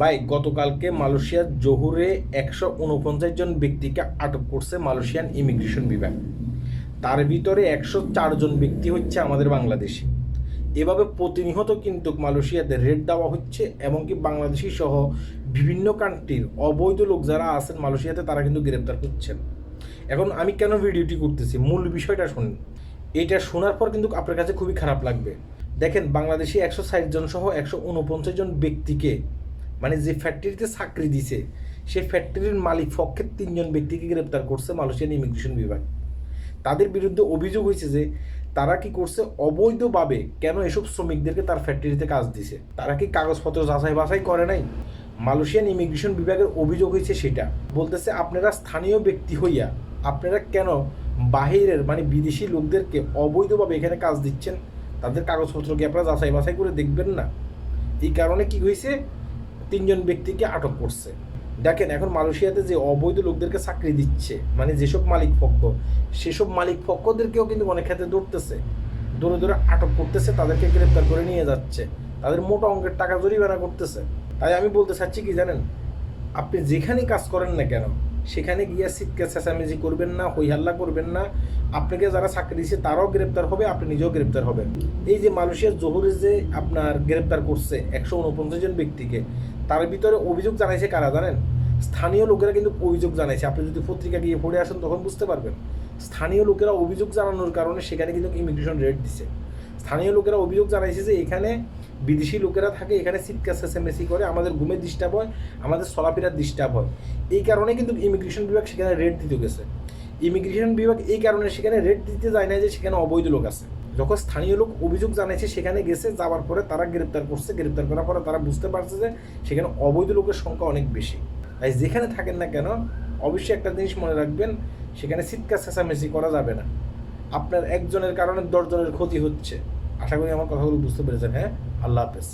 ভাই গতকালকে মালয়েশিয়ার জোহরে 149 জন ব্যক্তিকে আটক করছে মালয়েশিয়ান ইমিগ্রেশন বিভাগ। তার ভিতরে 104 জন ব্যক্তি হচ্ছে আমাদের বাংলাদেশি। এভাবে প্রতিনিয়ত কিন্তু মালয়েশিয়াতে রেড দেওয়া হচ্ছে, এমনকি বাংলাদেশি সহ বিভিন্ন কান্ট্রির অবৈধ লোক যারা আছেন মালয়েশিয়াতে তারা কিন্তু গ্রেপ্তার হচ্ছেন। এখন আমি কেন ভিডিওটি করতেছি, মূল বিষয়টা শুনুন। এটা শোনার পর কিন্তু আপনার কাছে খুবই খারাপ লাগবে। দেখেন, বাংলাদেশি 160 জন সহ 149 জন ব্যক্তিকে, মানে যে ফ্যাক্টরিতে চাকরি দিছে সেই ফ্যাক্টরির মালিক পক্ষের 3 জন ব্যক্তিকে গ্রেপ্তার করছে মালয়েশিয়ান ইমিগ্রেশন বিভাগ। তাদের বিরুদ্ধে অভিযোগ হয়েছে যে তারা কি করছে, অবৈধভাবে কেন এসব শ্রমিকদেরকে তার ফ্যাক্টরিতে কাজ দিছে, তারা কি কাগজপত্র যাচাই বাছাই করে নাই। মালয়েশিয়ান ইমিগ্রেশন বিভাগের অভিযোগ হয়েছে সেটা বলতেছে, আপনারা স্থানীয় ব্যক্তি হইয়া আপনারা কেন বাহিরের মানে বিদেশি লোকদেরকে অবৈধভাবে এখানে কাজ দিচ্ছেন, তাদের কাগজপত্র কি আপনারা যাচাই বাছাই করে দেখবেন না? এই কারণে কি হয়েছে, 3 জন ব্যক্তিকে আটক করছে। দেখেন, এখন মালয়েশিয়াতে যে অবৈধ লোকদেরকে চাকরি দিচ্ছে, মানে যেসব মালিক পক্ষ, সেসব মালিক পক্ষদেরকেও কিন্তু অনেক ক্ষেত্রে ধরতেছে, ধরে ধরে আটক করতেছে, তাদেরকে গ্রেপ্তার করে নিয়ে যাচ্ছে, তাদের মোটা অঙ্কের টাকা জরিমানা করতেছে। তাই আমি বলতে চাচ্ছি কি জানেন, আপনি যেখানেই কাজ করেন না কেন সেখানে গিয়ে সিটকে চেঁচামেচি করবেন না, হইহাল্লা করবেন না। আপনাকে যারা চাকরি দিচ্ছে তারাও গ্রেপ্তার হবে, আপনি নিজেও গ্রেপ্তার হবেন। এই যে মালয়েশিয়ার জোহরে যে আপনার গ্রেপ্তার করছে 149 জন ব্যক্তিকে, তার ভিতরে অভিযোগ জানাইছে কারা জানেন? স্থানীয় লোকেরা কিন্তু অভিযোগ জানাইছে। আপনি যদি পত্রিকা গিয়ে পড়ে আসেন তখন বুঝতে পারবেন। স্থানীয় লোকেরা অভিযোগ জানানোর কারণে সেখানে কিন্তু ইমিগ্রেশন রেড দিছে। স্থানীয় লোকেরা অভিযোগ জানাইছে যে এখানে বিদেশি লোকেরা থাকে, এখানে চিৎকার চেঁচামেচি করে, আমাদের ঘুমের ডিস্টার্ব হয়, আমাদের চলাফেরার ডিস্টার্ব হয়। এই কারণে কিন্তু ইমিগ্রেশন বিভাগ সেখানে রেড দিতে গেছে। ইমিগ্রেশন বিভাগ এই কারণে সেখানে রেড দিতে যায় না যে সেখানে অবৈধ লোক আছে। যখন স্থানীয় লোক অভিযোগ জানাইছে সেখানে গেছে, যাওয়ার পরে তারা গ্রেপ্তার করছে। গ্রেপ্তার করার পরে তারা বুঝতে পারছে যে সেখানে অবৈধ লোকের সংখ্যা অনেক বেশি। তাই যেখানে থাকেন না কেন অবশ্যই একটা জিনিস মনে রাখবেন, সেখানে চিৎকার চেঁচামেচি করা যাবে না। আপনার একজনের কারণে 10 জনের ক্ষতি হচ্ছে। আশা করি আমার কথাগুলো বুঝতে পেরেছেন। হ্যাঁ, আল্লাহ হাফেজ।